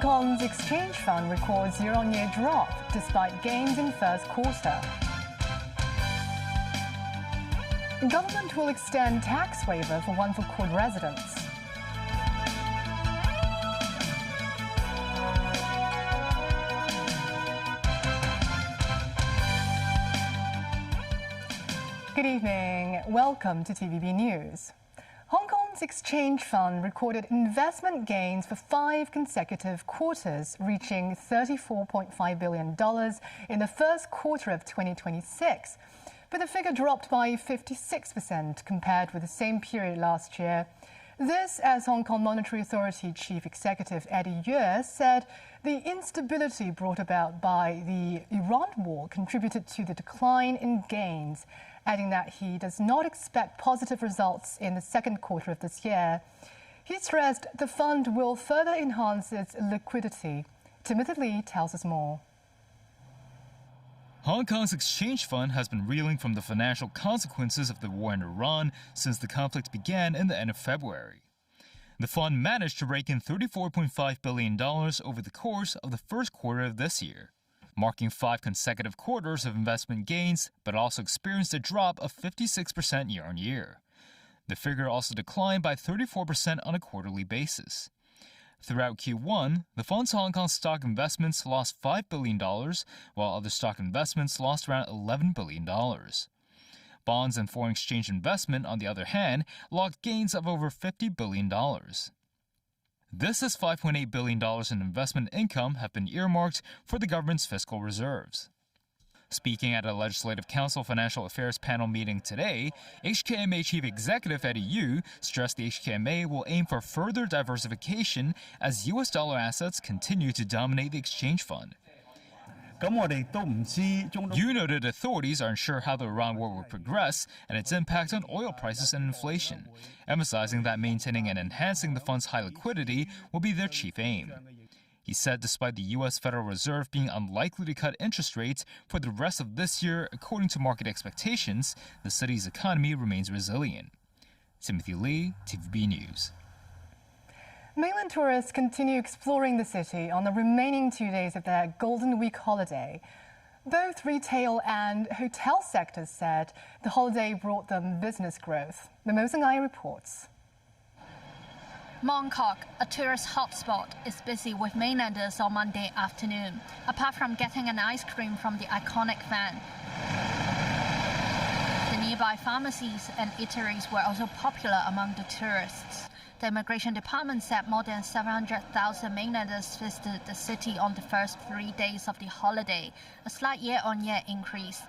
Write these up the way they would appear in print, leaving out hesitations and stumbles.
Kong's exchange fund records year-on-year drop despite gains in first quarter. Government will extend tax waiver for one-for-court residents. Good evening. Welcome to TVB News. Hong Kong's exchange fund recorded investment gains for 5 consecutive quarters, reaching $34.5 billion in the first quarter of 2026. But the figure dropped by 56% compared with the same period last year. This, as Hong Kong Monetary Authority Chief Executive Eddie Yue said, the instability brought about by the Iran war contributed to the decline in gains, adding that he does not expect positive results in the second quarter of this year. He stressed the fund will further enhance its liquidity. Timothy Lee tells us more. Hong Kong's exchange fund has been reeling from the financial consequences of the war in Iran since the conflict began in the end of February. The fund managed to rake in $34.5 billion over the course of the first quarter of this year, marking 5 consecutive quarters of investment gains, but also experienced a drop of 56% year-on-year. The figure also declined by 34% on a quarterly basis. Throughout Q1, the fund's Hong Kong stock investments lost $5 billion, while other stock investments lost around $11 billion. Bonds and foreign exchange investment, on the other hand, logged gains of over $50 billion. This is $5.8 billion in investment income have been earmarked for the government's fiscal reserves. Speaking at a Legislative Council Financial Affairs panel meeting today, HKMA Chief Executive Eddie Yue stressed the HKMA will aim for further diversification as U.S. dollar assets continue to dominate the exchange fund. Yue noted authorities are unsure how the Iran war will progress and its impact on oil prices and inflation, emphasizing that maintaining and enhancing the fund's high liquidity will be their chief aim. He said despite the U.S. Federal Reserve being unlikely to cut interest rates for the rest of this year according to market expectations, the city's economy remains resilient. Timothy Lee, TVB News. Milan tourists continue exploring the city on the remaining 2 days of their Golden Week holiday. Both retail and hotel sectors said the holiday brought them business growth. Mimo Sangai reports. Mong Kok, a tourist hotspot, is busy with mainlanders on Monday afternoon, apart from getting an ice cream from the iconic van. The nearby pharmacies and eateries were also popular among the tourists. The Immigration Department said more than 700,000 mainlanders visited the city on the first 3 days of the holiday, a slight year-on-year increase.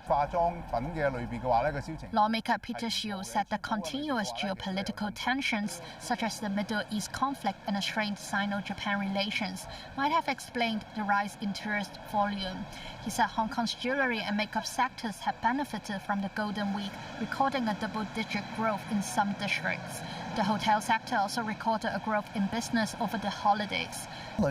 Lawmaker Peter Shiu said the continuous geopolitical tensions, such as the Middle East conflict and strained Sino-Japan relations, might have explained the rise in tourist volume. He said Hong Kong's jewelry and makeup sectors have benefited from the Golden Week, recording a double-digit growth in some districts. The hotel sector also recorded a growth in business over the holidays. Cho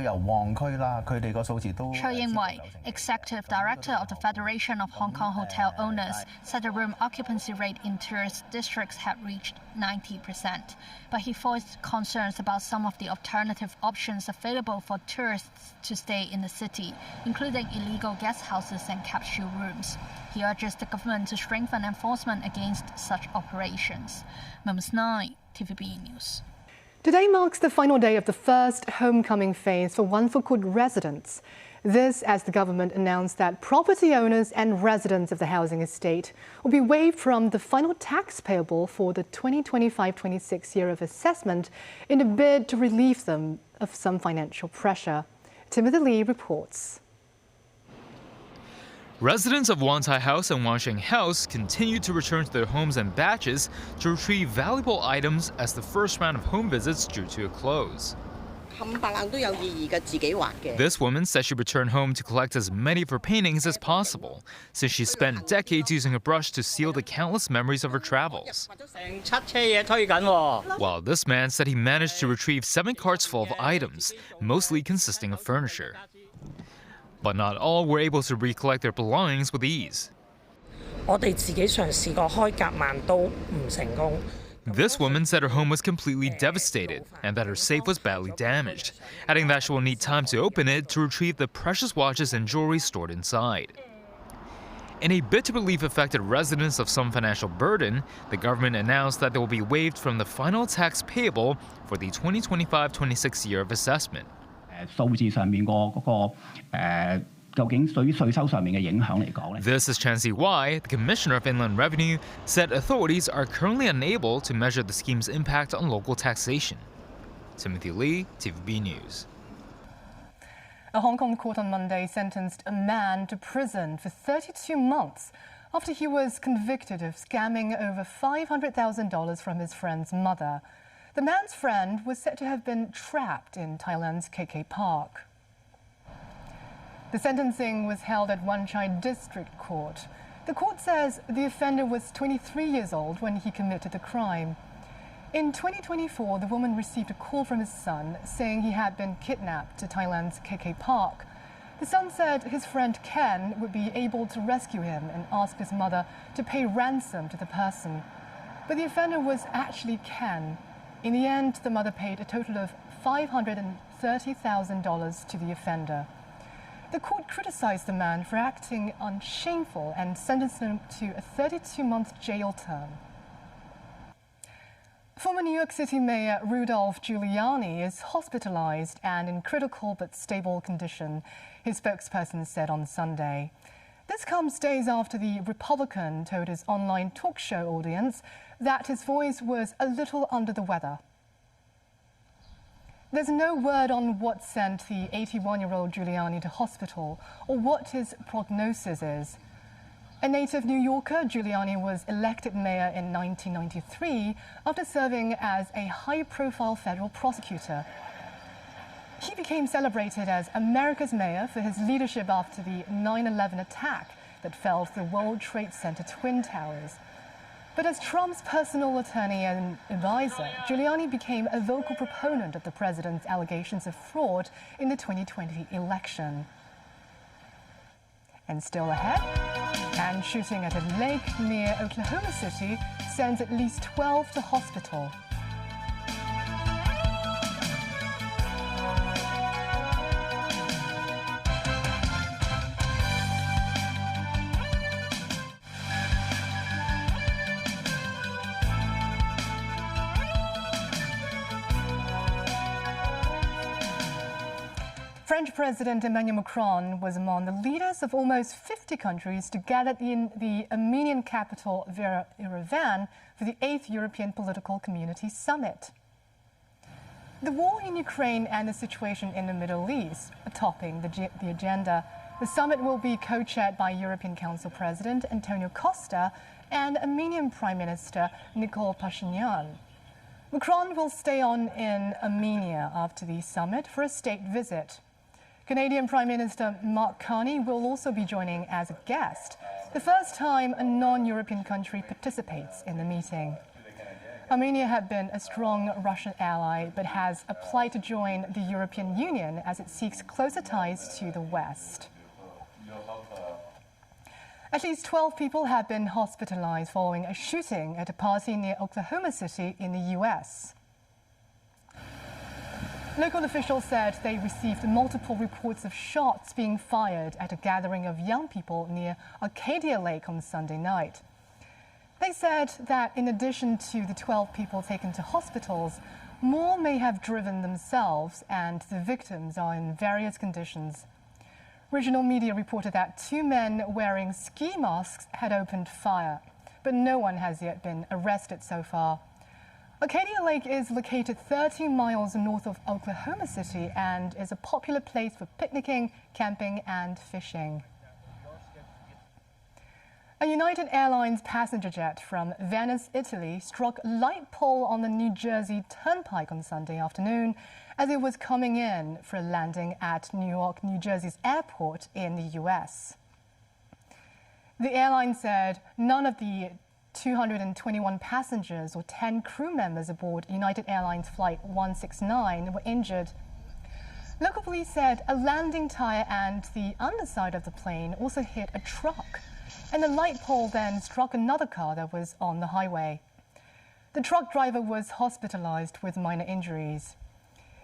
Ying-wei, Executive Director of the Federation of Hong Kong Hotel Owners, said the room occupancy rate in tourist districts had reached 90%. But he voiced concerns about some of the alternative options available for tourists to stay in the city, including illegal guest houses and capsule rooms. He urges the government to strengthen enforcement against such operations. Mums 9, TVB News. Today marks the final day of the first homecoming phase for one-for-court residents. This as the government announced that property owners and residents of the housing estate will be waived from the final tax payable for the 2025-26 year of assessment in a bid to relieve them of some financial pressure. Timothy Lee reports. Residents of Wan Tai House and Wan Sheng House continue to return to their homes and batches to retrieve valuable items as the first round of home visits drew to a close. This woman said she returned home to collect as many of her paintings as possible, since she spent decades using a brush to seal the countless memories of her travels. While this man said he managed to retrieve 7 carts full of items, mostly consisting of furniture. But not all were able to recollect their belongings with ease. This woman said her home was completely devastated and that her safe was badly damaged, adding that she will need time to open it to retrieve the precious watches and jewelry stored inside. In a bid to relieve affected residents of some financial burden, the government announced that they will be waived from the final tax payable for the 2025-26 year of assessment. 數字上面究竟對於稅收上面嘅影響嚟講咧 This is Chansey Wai, the Commissioner of Inland Revenue, said authorities are currently unable to measure the scheme's impact on local taxation. Timothy Lee, TVB News. A Hong Kong court on Monday sentenced a man to prison for 32 months after he was convicted of scamming over $500,000 from his friend's mother. The man's friend was said to have been trapped in Thailand's KK Park. The sentencing was held at Wan Chai District Court. The court says the offender was 23 years old when he committed the crime. In 2024, the woman received a call from his son saying he had been kidnapped to Thailand's KK Park. The son said his friend Ken would be able to rescue him and asked his mother to pay ransom to the person. But the offender was actually Ken. In the end, the mother paid a total of $530,000 to the offender. The court criticized the man for acting unshameful and sentenced him to a 32-month jail term. Former New York City Mayor Rudolph Giuliani is hospitalized and in critical but stable condition, his spokesperson said on Sunday. This comes days after the Republican told his online talk show audience that his voice was a little under the weather. There's no word on what sent the 81-year-old Giuliani to hospital or what his prognosis is. A native New Yorker, Giuliani was elected mayor in 1993 after serving as a high-profile federal prosecutor. He became celebrated as America's mayor for his leadership after the 9/11 attack that felled the World Trade Center Twin Towers. But as Trump's personal attorney and advisor, Giuliani became a vocal proponent of the president's allegations of fraud in the 2020 election. And still ahead, and shooting at a lake near Oklahoma City sends at least 12 to hospital. French President Emmanuel Macron was among the leaders of almost 50 countries to gather in the Armenian capital Yerevan for the 8th European Political Community Summit. The war in Ukraine and the situation in the Middle East are topping the agenda. The summit will be co-chaired by European Council President Antonio Costa and Armenian Prime Minister Nikol Pashinyan. Macron will stay on in Armenia after the summit for a state visit. Canadian Prime Minister Mark Carney will also be joining as a guest, the first time a non-European country participates in the meeting. Armenia had been a strong Russian ally, but has applied to join the European Union as it seeks closer ties to the West. At least 12 people have been hospitalized following a shooting at a party near Oklahoma City in the US. Local officials said they received multiple reports of shots being fired at a gathering of young people near Arcadia Lake on Sunday night. They said that in addition to the 12 people taken to hospitals, more may have driven themselves and the victims are in various conditions. Regional media reported that 2 men wearing ski masks had opened fire, but no one has yet been arrested so far. Arcadia Lake is located 30 miles north of Oklahoma City and is a popular place for picnicking, camping, and fishing. A United Airlines passenger jet from Venice, Italy, struck a light pole on the New Jersey Turnpike on Sunday afternoon as it was coming in for a landing at New York, New Jersey's airport in the US. The airline said none of the 221 passengers or 10 crew members aboard United Airlines Flight 169 were injured. Local police said a landing tire and the underside of the plane also hit a truck, and the light pole then struck another car that was on the highway. The truck driver was hospitalised with minor injuries.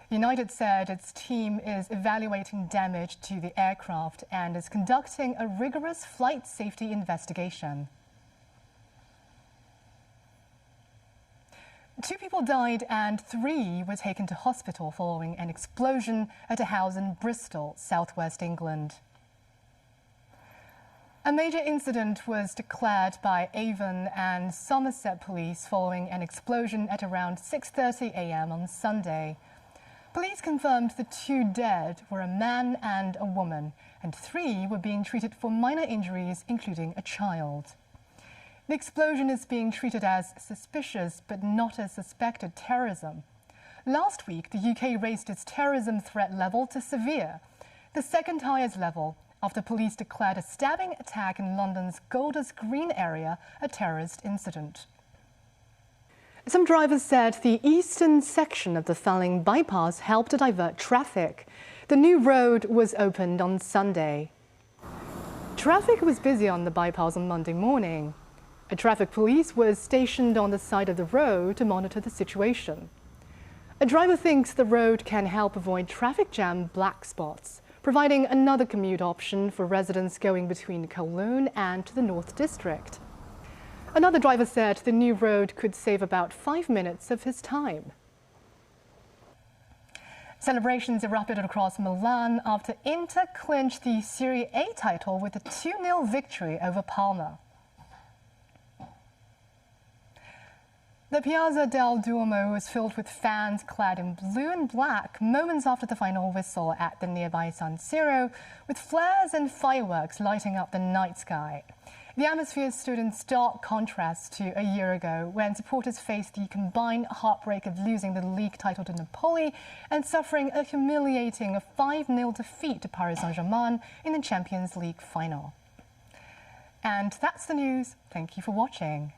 United said its team is evaluating damage to the aircraft and is conducting a rigorous flight safety investigation. 2 people died and 3 were taken to hospital following an explosion at a house in Bristol, southwest England. A major incident was declared by Avon and Somerset police following an explosion at around 6:30 a.m. on Sunday. Police confirmed the 2 dead were a man and a woman, and 3 were being treated for minor injuries, including a child. The explosion is being treated as suspicious but not as suspected terrorism. Last week, the UK raised its terrorism threat level to severe, the second highest level, after police declared a stabbing attack in London's Golders Green area a terrorist incident. Some drivers said the eastern section of the Falling bypass helped to divert traffic. The new road was opened on Sunday. Traffic was busy on the bypass on Monday morning. A traffic police was stationed on the side of the road to monitor the situation. A driver thinks the road can help avoid traffic jam black spots, providing another commute option for residents going between Kowloon and to the North District. Another driver said the new road could save about 5 minutes of his time. Celebrations erupted across Milan after Inter clinched the Serie A title with a 2-0 victory over Parma. The Piazza del Duomo was filled with fans clad in blue and black moments after the final whistle at the nearby San Siro, with flares and fireworks lighting up the night sky. The atmosphere stood in stark contrast to a year ago, when supporters faced the combined heartbreak of losing the league title to Napoli and suffering a humiliating 5-0 defeat to Paris Saint-Germain in the Champions League final. And that's the news. Thank you for watching.